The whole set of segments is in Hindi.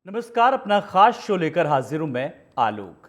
नमस्कार, अपना खास शो लेकर हाजिर हूं मैं आलोक।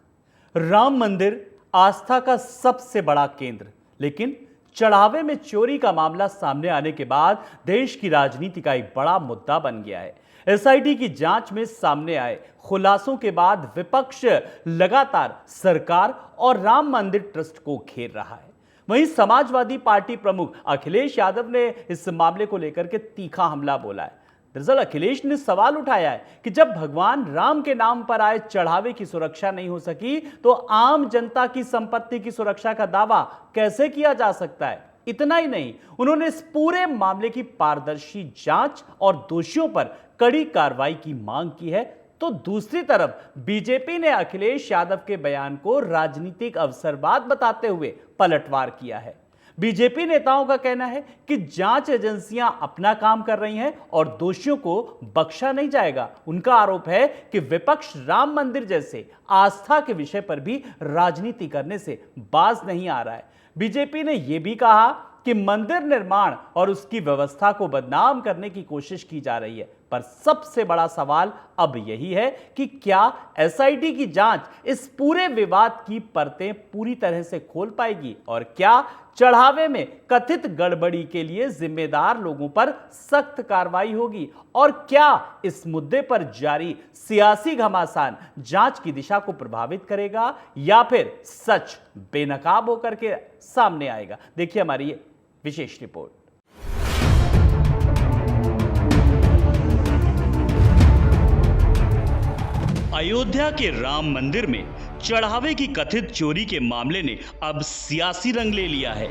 राम मंदिर आस्था का सबसे बड़ा केंद्र, लेकिन चढ़ावे में चोरी का मामला सामने आने के बाद देश की राजनीति का एक बड़ा मुद्दा बन गया है। एसआईटी की जांच में सामने आए खुलासों के बाद विपक्ष लगातार सरकार और राम मंदिर ट्रस्ट को घेर रहा है। वहीं समाजवादी पार्टी प्रमुख अखिलेश यादव ने इस मामले को लेकर के तीखा हमला बोला है। दरअसल अखिलेश ने सवाल उठाया है कि जब भगवान राम के नाम पर आए चढ़ावे की सुरक्षा नहीं हो सकी, तो आम जनता की संपत्ति की सुरक्षा का दावा कैसे किया जा सकता है। इतना ही नहीं, उन्होंने इस पूरे मामले की पारदर्शी जांच और दोषियों पर कड़ी कार्रवाई की मांग की है। तो दूसरी तरफ बीजेपी ने अखिलेश यादव के बयान को राजनीतिक अवसरवाद बताते हुए पलटवार किया है। बीजेपी नेताओं का कहना है कि जांच एजेंसियां अपना काम कर रही हैं और दोषियों को बख्शा नहीं जाएगा। उनका आरोप है कि विपक्ष राम मंदिर जैसे आस्था के विषय पर भी राजनीति करने से बाज नहीं आ रहा है। बीजेपी ने यह भी कहा कि मंदिर निर्माण और उसकी व्यवस्था को बदनाम करने की कोशिश की जा रही है। पर सबसे बड़ा सवाल अब यही है कि क्या एसआईटी की जांच इस पूरे विवाद की परतें पूरी तरह से खोल पाएगी, और क्या चढ़ावे में कथित गड़बड़ी के लिए जिम्मेदार लोगों पर सख्त कार्रवाई होगी, और क्या इस मुद्दे पर जारी सियासी घमासान जांच की दिशा को प्रभावित करेगा, या फिर सच बेनकाब होकर के सामने आएगा। देखिए हमारी ये विशेष रिपोर्ट। अयोध्या के राम मंदिर में चढ़ावे की कथित चोरी के मामले ने अब सियासी रंग ले लिया है।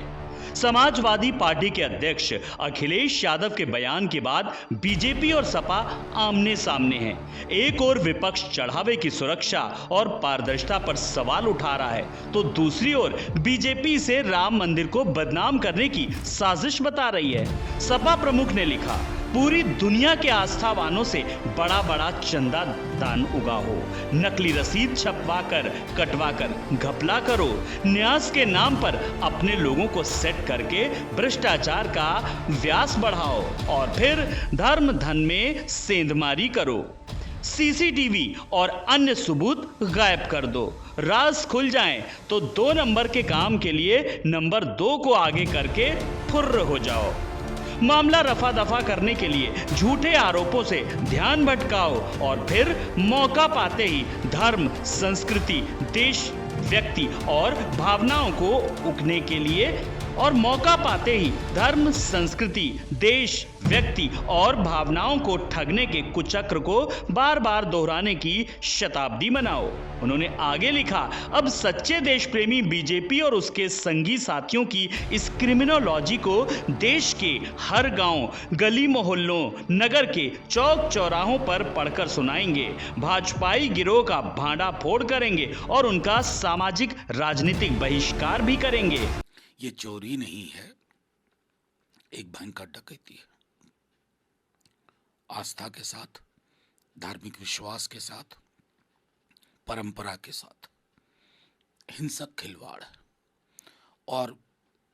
समाजवादी पार्टी के अध्यक्ष अखिलेश यादव के बयान के बाद बीजेपी और सपा आमने सामने हैं। एक और विपक्ष चढ़ावे की सुरक्षा और पारदर्शिता पर सवाल उठा रहा है, तो दूसरी ओर बीजेपी इसे राम मंदिर को बदनाम करने की साजिश बता रही है। सपा प्रमुख ने लिखा, पूरी दुनिया के आस्थावानों से बड़ा बड़ा चंदा दान उगाहो, नकली रसीद छपवा कर कटवा कर घपला करो, न्यास के नाम पर अपने लोगों को सेट करके भ्रष्टाचार का व्यास बढ़ाओ और फिर धर्म धन में सेंधमारी करो, सीसीटीवी और अन्य सबूत गायब कर दो, राज खुल जाएं तो 2 नंबर के काम के लिए नंबर 2 को आगे करके फुर्र हो जाओ। मामला रफा दफा करने के लिए झूठे आरोपों से ध्यान भटकाओ और फिर मौका पाते ही धर्म, संस्कृति, देश, व्यक्ति और भावनाओं को उकने के लिए देश, व्यक्ति और भावनाओं को ठगने के कुचक्र को बार बार दोहराने की शताब्दी मनाओ। उन्होंने आगे लिखा, अब सच्चे देश प्रेमी बीजेपी और उसके संगी साथियों की इस क्रिमिनोलॉजी को देश के हर गांव, गली मोहल्लों, नगर के चौक चौराहों पर पढ़कर सुनाएंगे, भाजपाई गिरोह का भांडा फोड़ करेंगे और उनका सामाजिक राजनीतिक बहिष्कार भी करेंगे। ये चोरी नहीं है, एक भयंकर डकैती है। आस्था के साथ, धार्मिक विश्वास के साथ, परंपरा के साथ हिंसक खिलवाड़ है। और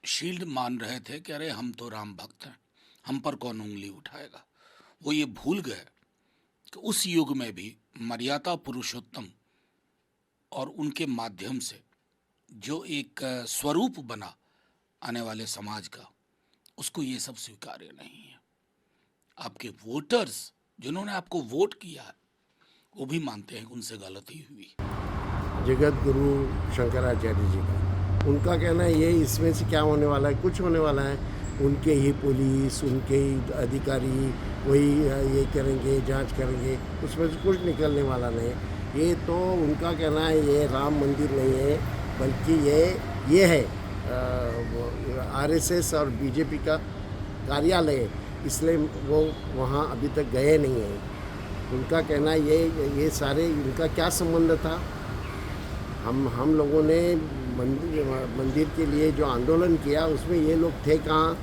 शील्ड मान रहे थे कि अरे हम तो राम भक्त हैं, हम पर कौन उंगली उठाएगा। वो ये भूल गए कि उस युग में भी मर्यादा पुरुषोत्तम और उनके माध्यम से जो एक स्वरूप बना आने वाले समाज का, उसको ये सब स्वीकार्य नहीं है। आपके वोटर्स जिन्होंने आपको वोट किया है, वो भी मानते हैं कि उनसे गलती हुई। जगत गुरु शंकराचार्य जी का उनका कहना है ये इसमें से क्या होने वाला है, कुछ होने वाला है। उनके ही पुलिस, उनके ही अधिकारी वही ये करेंगे, जांच करेंगे, उसमें से कुछ निकलने वाला नहीं है। ये तो उनका कहना है ये राम मंदिर नहीं है, बल्कि ये है आरएसएस और बीजेपी का कार्यालय है, इसलिए वो वहाँ अभी तक गए नहीं हैं। उनका कहना ये सारे इनका क्या संबंध था। हम लोगों ने मंदिर के लिए जो आंदोलन किया उसमें ये लोग थे कहाँ,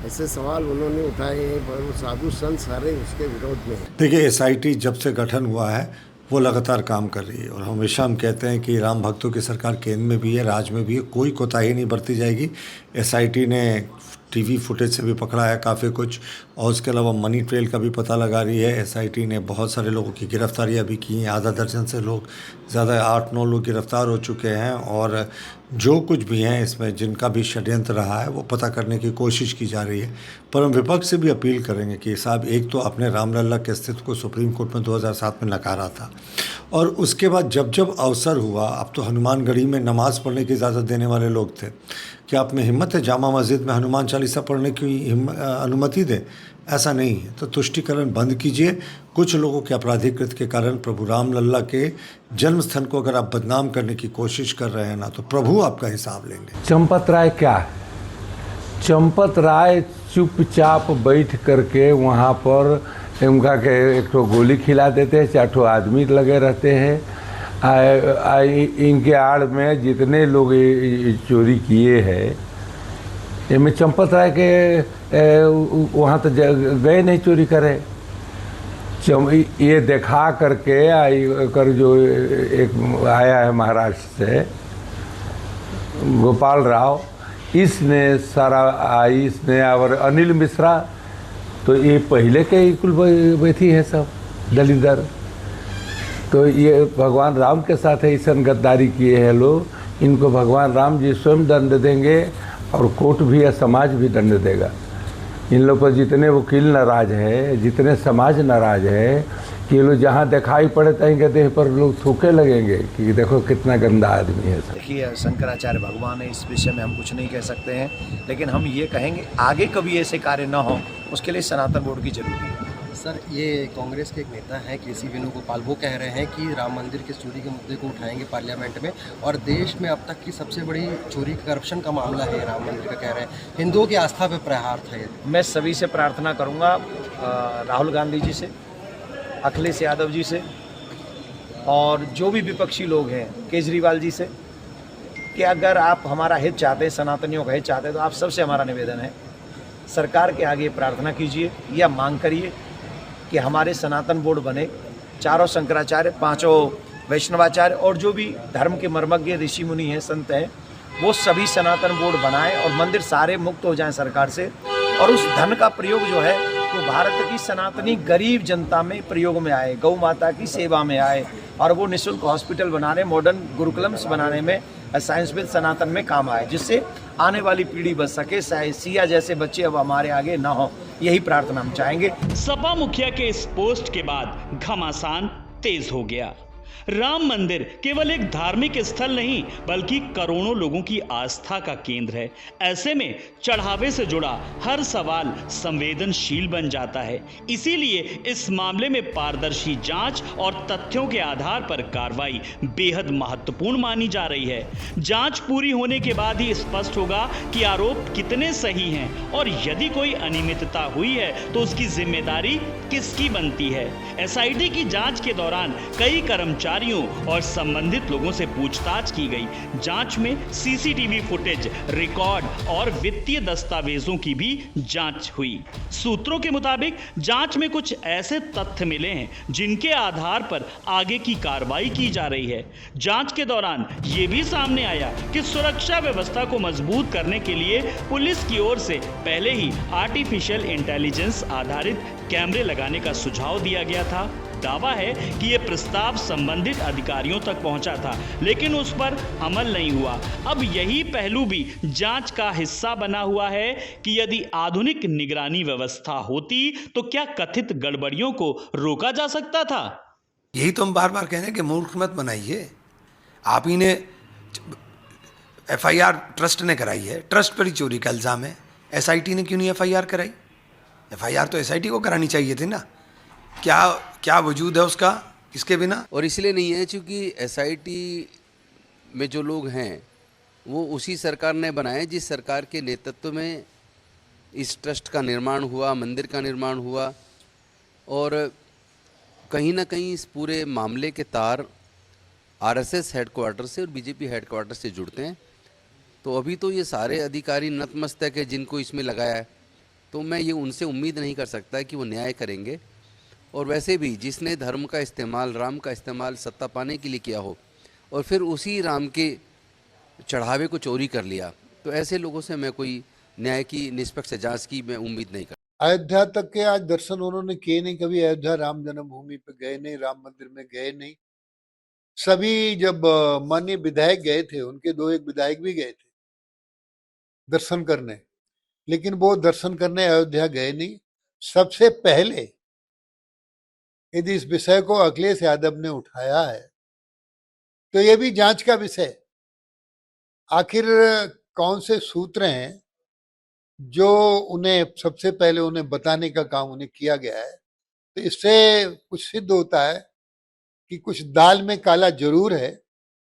ऐसे सवाल उन्होंने उठाए हैं। पर वो साधु संत सारे उसके विरोध में हैं। देखिए, एसआईटी जब से गठन हुआ है वो लगातार काम कर रही है और हमेशा हम कहते हैं कि राम भक्तों की सरकार केंद्र में भी है, राज्य में भी है, कोई कोताही नहीं बरती जाएगी। एसआईटी ने टीवी फुटेज से भी पकड़ा है काफ़ी कुछ, और उसके अलावा मनी ट्रेल का भी पता लगा रही है। एसआईटी ने बहुत सारे लोगों की गिरफ्तारियां भी की हैं, आधा दर्जन से लोग, ज़्यादा 8-9 लोग गिरफ्तार हो चुके हैं, और जो कुछ भी हैं इसमें जिनका भी षड्यंत्र रहा है वो पता करने की कोशिश की जा रही है। पर हम विपक्ष से भी अपील करेंगे कि साहब, एक तो अपने रामलला के अस्तित्व को सुप्रीम कोर्ट में 2007 में नकारा था, और उसके बाद जब जब अवसर हुआ, अब तो हनुमानगढ़ी में नमाज़ पढ़ने की इजाज़त देने वाले लोग थे, क्या आप में हिम्मत है जामा मस्जिद में हनुमान चालीसा पढ़ने की अनुमति दें? ऐसा नहीं है। तो तुष्टीकरण बंद कीजिए। कुछ लोगों के आपराधिकृत के कारण प्रभु रामलल्ला के जन्म स्थान को अगर आप बदनाम करने की कोशिश कर रहे हैं ना, तो प्रभु आपका हिसाब लेंगे। चंपत राय क्या है? चंपत राय चुपचाप बैठ करके वहाँ पर उनका के एक तो गोली खिला देते हैं, 4 ठो आदमी लगे रहते हैं। इनके आड़ में जितने लोग चोरी किए हैं, इनमें चंपत राय के वहाँ तो गए नहीं चोरी करे। ये देखा करके कर जो एक आया है महाराष्ट्र से, गोपाल राव, इसने सारा इसने, और अनिल मिश्रा, तो ये पहले के ही कुल बैठी है सब दलिदर। तो ये भगवान राम के साथ है ऐसा गद्दारी किए हैं लोग। इनको भगवान राम जी स्वयं दंड देंगे, और कोर्ट भी या समाज भी दंड देगा। इन लोग पर जितने वकील नाराज है, जितने समाज नाराज है, कि ये लोग जहाँ दिखाई पड़े तहीं देह पर लोग थूके लगेंगे कि देखो कितना गंदा आदमी है। देखिए, शंकराचार्य भगवान है, इस विषय में हम कुछ नहीं कह सकते हैं, लेकिन हम ये कहेंगे आगे कभी ऐसे कार्य न हो, उसके लिए सनातन बोर्ड की जरूरी है। सर, ये कांग्रेस के एक नेता हैं केसी वेणुगोपाल, वो कह रहे हैं कि राम मंदिर के चोरी के मुद्दे को उठाएंगे पार्लियामेंट में, और देश में अब तक की सबसे बड़ी चोरी करप्शन का मामला है राम मंदिर का, कह रहे हैं हिंदुओं की आस्था पे प्रहार था। मैं सभी से प्रार्थना करूंगा, राहुल गांधी जी से, अखिलेश यादव जी से, और जो भी विपक्षी लोग हैं, केजरीवाल जी से, कि अगर आप हमारा हित चाहते हैं, सनातनियों का हित चाहते हैं, तो आप सबसे हमारा निवेदन है, सरकार के आगे प्रार्थना कीजिए या मांग करिए कि हमारे सनातन बोर्ड बने, 4 शंकराचार्य, 5 वैष्णवाचार्य, और जो भी धर्म के मर्मज्ञ ऋषि मुनि हैं, संत हैं, वो सभी सनातन बोर्ड बनाएं, और मंदिर सारे मुक्त हो जाएं सरकार से, और उस धन का प्रयोग जो है वो भारत की सनातनी गरीब जनता में प्रयोग में आए, गौ माता की सेवा में आए, और वो निःशुल्क हॉस्पिटल बनाने, मॉडर्न गुरुकुलम्स बनाने में, साइंस विद सनातन में काम आए, जिससे आने वाली पीढ़ी बच सके, सिया जैसे बच्चे अब हमारे आगे ना हो। यही प्रार्थना हम चाहेंगे। सपा मुखिया के इस पोस्ट के बाद घमासान तेज हो गया। राम मंदिर केवल एक धार्मिक स्थल नहीं, बल्कि करोड़ों लोगों की आस्था का केंद्र है। ऐसे में चढ़ावे से जुड़ा हर सवाल संवेदनशील बन जाता है। इसीलिए इस मामले में पारदर्शी जांच और तथ्यों के आधार पर कार्रवाई बेहद महत्वपूर्ण मानी जा रही है। जांच पूरी होने के बाद ही स्पष्ट होगा कि आरोप कितने सही हैं, और यदि कोई अनियमितता हुई है तो उसकी जिम्मेदारी किसकी बनती है। एसआईटी की जांच के दौरान कई कर्मचारियों और संबंधित लोगों से पूछताछ की गई। जांच में सीसीटीवी फुटेज, रिकॉर्ड और वित्तीय दस्तावेजों की भी जांच हुई। सूत्रों के मुताबिक जांच में कुछ ऐसे तथ्य मिले हैं जिनके आधार पर आगे की कार्रवाई की जा रही है। जांच के दौरान यह भी सामने आया कि सुरक्षा व्यवस्था को मजबूत करने के लिए पुलिस की ओर से पहले ही आर्टिफिशियल इंटेलिजेंस आधारित कैमरे लगाने का सुझाव दिया गया था। दावा है कि यह प्रस्ताव संबंधित अधिकारियों तक पहुंचा था, लेकिन उस पर अमल नहीं हुआ। अब यही पहलू भी जांच का हिस्सा बना हुआ है कि यदि आधुनिक निगरानी व्यवस्था होती तो क्या कथित गड़बड़ियों को रोका जा सकता था। यही तो हम बार बार कह रहे हैं कि मूर्ख मत बनाइए। आप ही ने एफआईआर ट्रस्ट ने कराई है, ट्रस्ट पर ही चोरी का इल्जाम है, एसआईटी ने क्यों नहीं एफआईआर कराई? एफआईआर तो एसआईटी को करानी चाहिए थी ना। क्या वजूद है उसका इसके बिना? और इसलिए नहीं है क्योंकि एसआईटी में जो लोग हैं वो उसी सरकार ने बनाए जिस सरकार के नेतृत्व में इस ट्रस्ट का निर्माण हुआ, मंदिर का निर्माण हुआ, और कहीं ना कहीं इस पूरे मामले के तार आरएसएस हेडक्वार्टर से और बीजेपी हेडक्वार्टर से जुड़ते हैं। तो अभी तो ये सारे अधिकारी नतमस्तक है जिनको इसमें लगाया है, तो मैं ये उनसे उम्मीद नहीं कर सकता कि वो न्याय करेंगे। और वैसे भी जिसने धर्म का इस्तेमाल, राम का इस्तेमाल सत्ता पाने के लिए किया हो और फिर उसी राम के चढ़ावे को चोरी कर लिया, तो ऐसे लोगों से मैं कोई न्याय की निष्पक्ष जांच की मैं उम्मीद नहीं करता। अयोध्या तक के आज दर्शन उन्होंने किए नहीं, कभी अयोध्या राम जन्मभूमि पे गए नहीं, राम मंदिर में गए नहीं। सभी जब माननीय विधायक गए थे, उनके 2-1 विधायक भी गए थे दर्शन करने, लेकिन वो दर्शन करने अयोध्या गए नहीं। सबसे पहले यदि इस विषय को अखिलेश यादव ने उठाया है तो ये भी जांच का विषय, आखिर कौन से सूत्र हैं जो उन्हें सबसे पहले उन्हें बताने का काम उन्हें किया गया है। तो इससे कुछ सिद्ध होता है कि कुछ दाल में काला जरूर है।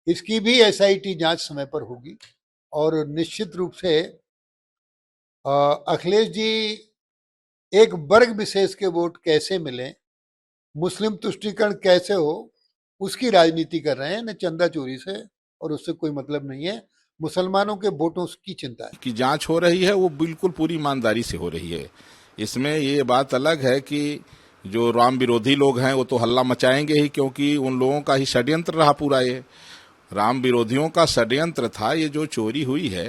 इसकी भी एसआईटी जांच समय पर होगी और निश्चित रूप से अखिलेश जी एक वर्ग विशेष के वोट कैसे मिले, मुस्लिम तुष्टीकरण कैसे हो, उसकी राजनीति कर रहे हैं, न चंदा चोरी से, और उससे कोई मतलब नहीं है। मुसलमानों के वोटों की चिंता है। की जांच हो रही है वो बिल्कुल पूरी ईमानदारी से हो रही है। इसमें ये बात अलग है कि जो राम विरोधी लोग हैं वो तो हल्ला मचाएंगे ही, क्योंकि उन लोगों का ही षड्यंत्र रहा पूरा। ये राम विरोधियों का षड्यंत्र था ये जो चोरी हुई है।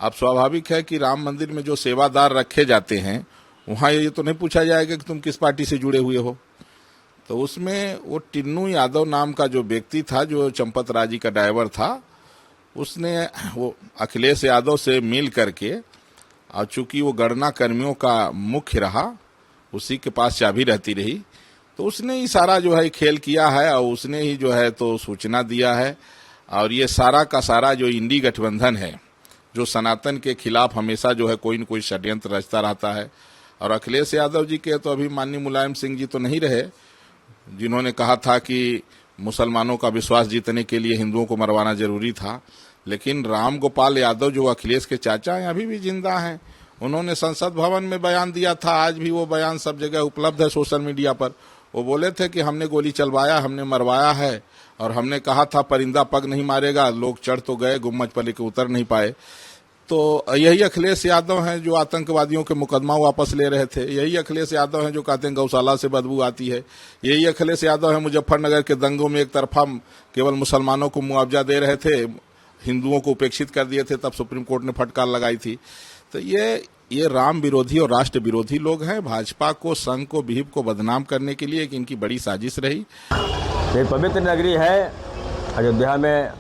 अब स्वाभाविक है कि राम मंदिर में जो सेवादार रखे जाते हैं वहाँ ये तो नहीं पूछा जाएगा कि तुम किस पार्टी से जुड़े हुए हो। तो उसमें वो टिन्नू यादव नाम का जो व्यक्ति था, जो चंपत राजी का ड्राइवर था, उसने वो अखिलेश यादव से मिल करके, और चूंकि वो गणना कर्मियों का मुख्य रहा, उसी के पास चाबी रहती रही, तो उसने ही सारा जो है खेल किया है और उसने ही जो है तो सूचना दिया है। और ये सारा का सारा जो इंडी गठबंधन है, जो सनातन के खिलाफ हमेशा जो है कोई न कोई षड्यंत्र रचता रहता है। और अखिलेश यादव जी के तो अभी माननीय मुलायम सिंह जी तो नहीं रहे, जिन्होंने कहा था कि मुसलमानों का विश्वास जीतने के लिए हिंदुओं को मरवाना जरूरी था, लेकिन राम गोपाल यादव जो अखिलेश के चाचा हैं अभी भी जिंदा हैं। उन्होंने संसद भवन में बयान दिया था, आज भी वो बयान सब जगह उपलब्ध है सोशल मीडिया पर। वो बोले थे कि हमने गोली चलवाया, हमने मरवाया है, और हमने कहा था परिंदा पग नहीं मारेगा। लोग चढ़ तो गए गुम्मज पर, लेकर उतर नहीं पाए। तो यही अखिलेश यादव हैं जो आतंकवादियों के मुकदमा वापस ले रहे थे। यही अखिलेश यादव हैं जो कहते हैं गौशाला से बदबू आती है। यही अखिलेश यादव हैं मुजफ्फरनगर के दंगों में एक तरफा केवल मुसलमानों को मुआवजा दे रहे थे, हिंदुओं को उपेक्षित कर दिए थे, तब सुप्रीम कोर्ट ने फटकार लगाई थी। तो ये राम विरोधी और राष्ट्र विरोधी लोग हैं। भाजपा को, संघ को, विहिप को बदनाम करने के लिए इनकी बड़ी साजिश रही। ये पवित्र नगरी है अयोध्या में,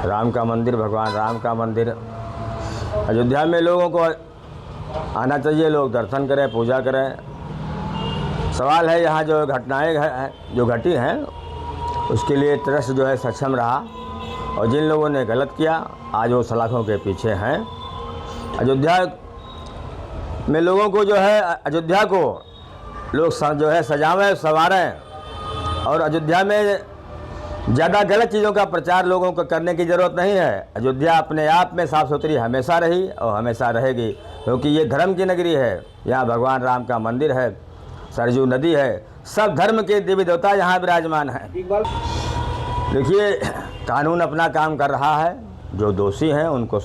राम का मंदिर, भगवान राम का मंदिर। अयोध्या में लोगों को आना चाहिए, लोग दर्शन करें, पूजा करें। सवाल है यहाँ जो घटनाएं जो घटी हैं उसके लिए ट्रस्ट जो है सक्षम रहा, और जिन लोगों ने गलत किया आज वो सलाखों के पीछे हैं। अयोध्या में लोगों को जो है, अयोध्या को लोग जो है सजावें, संवारें, और अयोध्या में ज़्यादा गलत चीज़ों का प्रचार लोगों को करने की ज़रूरत नहीं है। अयोध्या अपने आप में साफ़ सुथरी हमेशा रही और हमेशा रहेगी, क्योंकि ये धर्म की नगरी है। यहाँ भगवान राम का मंदिर है, सरजू नदी है, सब धर्म के देवी देवता यहाँ विराजमान हैं। देखिए, कानून अपना काम कर रहा है। जो दोषी हैं उनको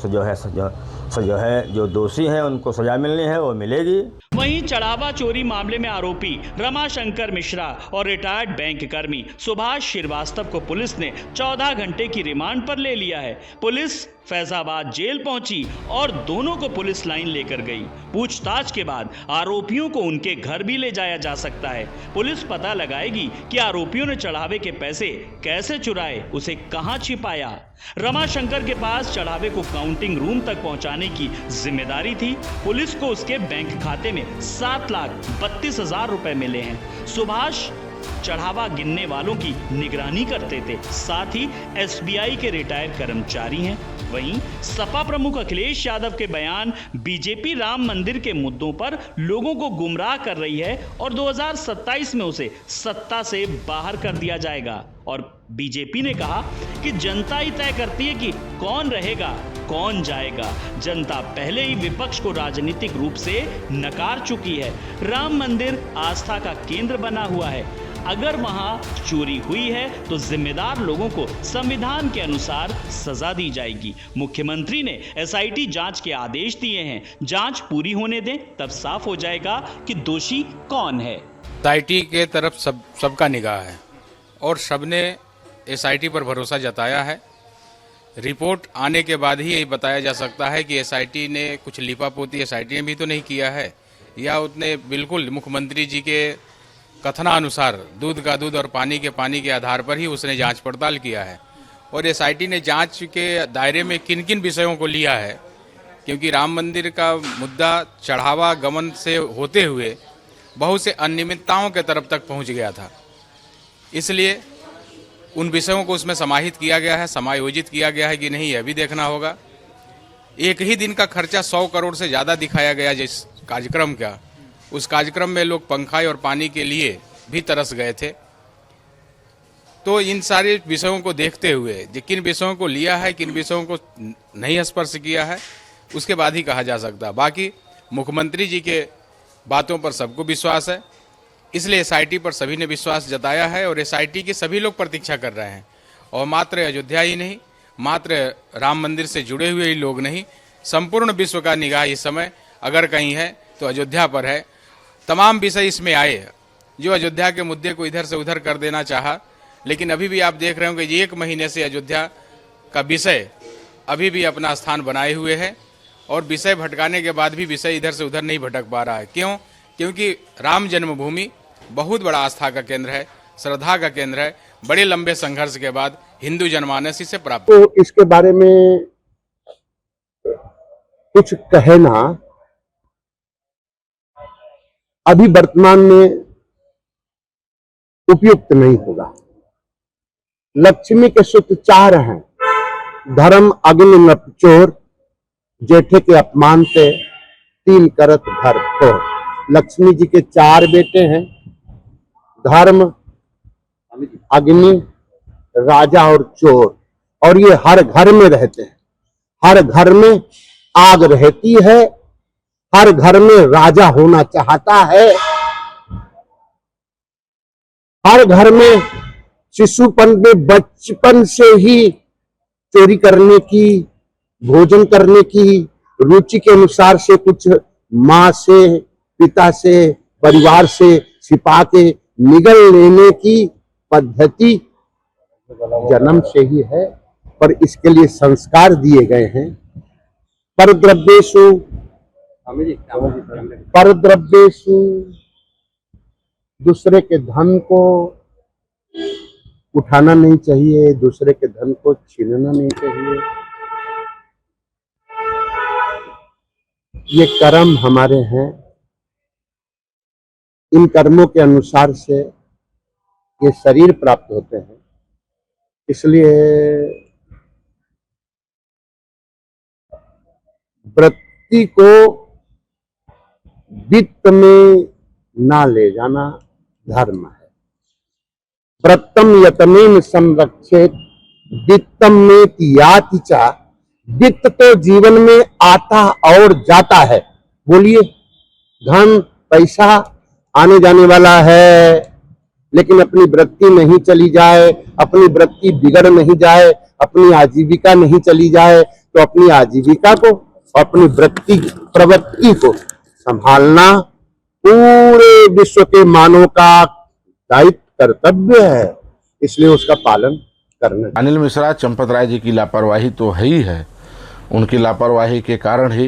जो दोषी हैं उनको सजा मिलनी है वो मिलेगी। वहीं चढ़ावा चोरी मामले में आरोपी रमाशंकर मिश्रा और रिटायर्ड बैंक कर्मी सुभाष श्रीवास्तव को पुलिस ने 14 घंटे की रिमांड पर ले लिया है। पुलिस फैजाबाद जेल पहुंची और दोनों को पुलिस लाइन लेकर गई। पूछताछ के बाद आरोपियों को उनके घर भी ले जाया जा सकता है। पुलिस पता लगाएगी कि आरोपियों ने चढ़ावे के पैसे कैसे चुराए, उसे कहां छिपाया। रमाशंकर के पास चढ़ावे को काउंटिंग रूम तक पहुंचाने की जिम्मेदारी थी। पुलिस को उसके बैंक खाते में 7,32,000 रुपए मिले हैं। सुभाष चढ़ावा गिनने वालों की निगरानी करते थे, साथ ही एसबीआई के रिटायर्ड कर्मचारी हैं। वहीं सपा प्रमुख अखिलेश यादव के बयान बीजेपी राम मंदिर के मुद्दों पर लोगों को गुमराह कर रही है और 2027 में उसे सत्ता से बाहर कर दिया जाएगा। और बीजेपी ने कहा कि जनता ही तय करती है कि कौन रहेगा कौन जाएगा। जनता पहले ही विपक्ष को राजनीतिक रूप से नकार चुकी है। राम मंदिर आस्था का केंद्र बना हुआ है। अगर वहां चोरी हुई है तो जिम्मेदार लोगों को संविधान के अनुसार सजा दी जाएगी। मुख्यमंत्री ने एसआईटी जांच के आदेश दिए हैं। जांच पूरी होने दें, तब साफ हो जाएगा कि दोषी कौन है। एसआईटी के तरफ सबका निगाह है और सबने एसआईटी पर भरोसा जताया है। रिपोर्ट आने के बाद ही यही बताया जा सकता है कि एसआईटी ने कुछ लिपापोती एसआईटी ने भी तो नहीं किया है, या उसने बिल्कुल मुख्यमंत्री जी के कथनानुसार दूध का दूध और पानी के आधार पर ही उसने जांच पड़ताल किया है। और एसआईटी ने जांच के दायरे में किन किन विषयों को लिया है, क्योंकि राम मंदिर का मुद्दा चढ़ावा गमन से होते हुए बहुत से अनियमितताओं के तरफ तक पहुंच गया था, इसलिए उन विषयों को उसमें समाहित किया गया है, समायोजित किया गया है कि नहीं, यह भी देखना होगा। एक ही दिन का खर्चा 100 करोड़ से ज़्यादा दिखाया गया जिस कार्यक्रम का, उस कार्यक्रम में लोग पंखाई और पानी के लिए भी तरस गए थे। तो इन सारे विषयों को देखते हुए किन विषयों को लिया है, किन विषयों को नहीं स्पर्श किया है, उसके बाद ही कहा जा सकता। बाकी मुख्यमंत्री जी के बातों पर सबको विश्वास है, इसलिए एसआईटी पर सभी ने विश्वास जताया है और एसआईटी की सभी लोग प्रतीक्षा कर रहे हैं। और मात्र अयोध्या ही नहीं, मात्र राम मंदिर से जुड़े हुए ही लोग नहीं, संपूर्ण विश्व का निगाह इस समय अगर कहीं है तो अयोध्या पर है। तमाम विषय इसमें आए, जो अयोध्या के मुद्दे को इधर से उधर कर देना चाहा, लेकिन अभी भी आप देख रहे होंगे कि 1 महीने से अयोध्या का विषय अभी भी अपना स्थान बनाए हुए है और विषय भटकाने के बाद भी विषय इधर से उधर नहीं भटक पा रहा है। क्यों? क्योंकि राम जन्मभूमि बहुत बड़ा आस्था का केंद्र है, श्रद्धा का केंद्र है। बड़े लंबे संघर्ष के बाद हिंदू जनमानस इसे प्राप्त। तो इसके बारे में कुछ कहना अभी वर्तमान में उपयुक्त नहीं होगा। लक्ष्मी के सूत्र 4 हैं, धर्म अग्नि नप चोर, जेठे के अपमान से 3 करत घर तोड़। लक्ष्मी जी के 4 बेटे हैं, धर्म, अग्नि, राजा और चोर, और ये हर घर में रहते हैं। हर घर में आग रहती है, हर घर में राजा होना चाहता है, हर घर में शिशुपन में बचपन से ही चोरी करने की, भोजन करने की रुचि के अनुसार से कुछ माँ से, पिता से, परिवार से छिपा के निगल लेने की पद्धति जन्म से ही है, पर इसके लिए संस्कार दिए गए हैं। परद्रव्येषु दूसरे के धन को उठाना नहीं चाहिए, दूसरे के धन को छीनना नहीं चाहिए। ये कर्म हमारे हैं, इन कर्मों के अनुसार से ये शरीर प्राप्त होते हैं, इसलिए वृत्ति को वित्त में ना ले जाना धर्म है। व्रतम यतनेन संरक्षेत वित्तम में याति चा। वित्त तो जीवन में आता और जाता है। बोलिए, धन पैसा आने जाने वाला है, लेकिन अपनी वृत्ति नहीं चली जाए, अपनी वृत्ति बिगड़ नहीं जाए, अपनी आजीविका नहीं चली जाए, तो अपनी आजीविका को, अपनी वृत्ति प्रवृत्ति को संभालना पूरे विश्व के मानव का दायित्व, कर्तव्य है, इसलिए उसका पालन करना। अनिल मिश्रा, चंपत राय जी की लापरवाही तो है ही है, उनकी लापरवाही के कारण ही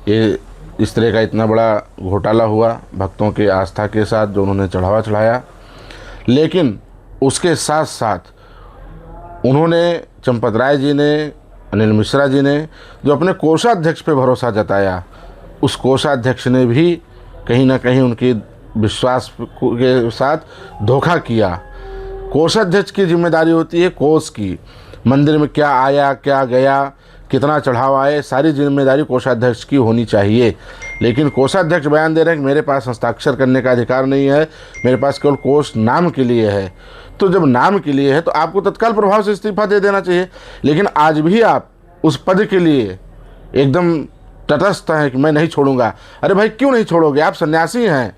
ये इस तरह का इतना बड़ा घोटाला हुआ भक्तों के आस्था के साथ, जो उन्होंने चढ़ावा चढ़ाया। लेकिन उसके साथ साथ उन्होंने, चंपत राय जी ने, अनिल मिश्रा जी ने जो अपने कोषाध्यक्ष पे भरोसा जताया, उस कोषाध्यक्ष ने भी कहीं ना कहीं उनकी विश्वास के साथ धोखा किया। कोषाध्यक्ष की जिम्मेदारी होती है कोष की, मंदिर में क्या आया, क्या गया, कितना चढ़ावा आए, सारी जिम्मेदारी कोषाध्यक्ष की होनी चाहिए। लेकिन कोषाध्यक्ष बयान दे रहे हैं कि मेरे पास हस्ताक्षर करने का अधिकार नहीं है, मेरे पास केवल कोष नाम के लिए है। तो जब नाम के लिए है तो आपको तत्काल प्रभाव से इस्तीफा दे देना चाहिए। लेकिन आज भी आप उस पद के लिए एकदम तटस्थ हैं कि मैं नहीं छोड़ूंगा। अरे भाई, क्यों नहीं छोड़ोगे? आप सन्यासी हैं,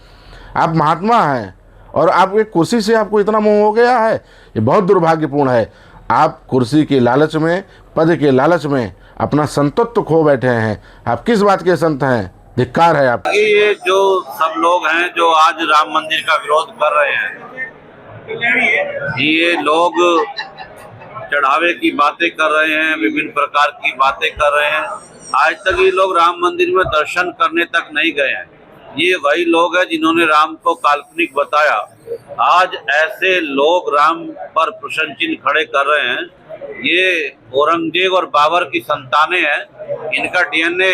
आप महात्मा हैं, और आप एक कुर्सी से आपको इतना मोह हो गया है, ये बहुत दुर्भाग्यपूर्ण है। आप कुर्सी के लालच में, पद के लालच में अपना संतत्व खो बैठे हैं। आप किस बात के संत हैं? धिक्कार है आप। ये जो सब लोग हैं जो आज राम मंदिर का विरोध कर रहे हैं, ये लोग चढ़ावे की बातें कर रहे हैं, विभिन्न प्रकार की बातें कर रहे हैं। आज तक ये लोग राम मंदिर में दर्शन करने तक नहीं गए हैं। ये वही लोग हैं जिन्होंने राम को काल्पनिक बताया। आज ऐसे लोग राम पर प्रश्न चिन्ह खड़े कर रहे हैं। ये औरंगजेब और बाबर की संतानें हैं, इनका डीएनए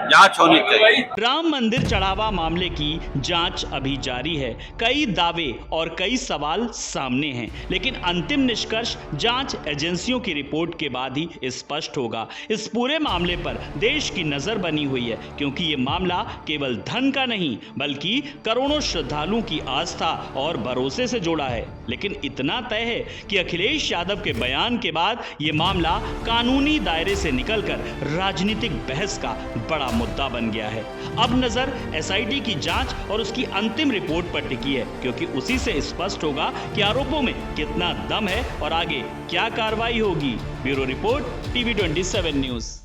जांच होनी चाहिए। राम मंदिर चढ़ावा मामले की जांच अभी जारी है। कई दावे और कई सवाल सामने हैं, लेकिन अंतिम निष्कर्ष जांच एजेंसियों की रिपोर्ट के बाद ही स्पष्ट होगा। इस पूरे मामले पर देश की नजर बनी हुई है, क्योंकि ये मामला केवल धन का नहीं बल्कि करोड़ों श्रद्धालुओं की आस्था और भरोसे से जुड़ा है। लेकिन इतना तय है कि अखिलेश यादव के बयान के बाद ये मामला कानूनी दायरे से निकलकर राजनीतिक बहस का बड़ा मुद्दा बन गया है। अब नजर एसआईटी की जांच और उसकी अंतिम रिपोर्ट पर टिकी है, क्योंकि उसी से स्पष्ट होगा कि आरोपों में कितना दम है और आगे क्या कार्रवाई होगी। Bureau report, TV 27 news.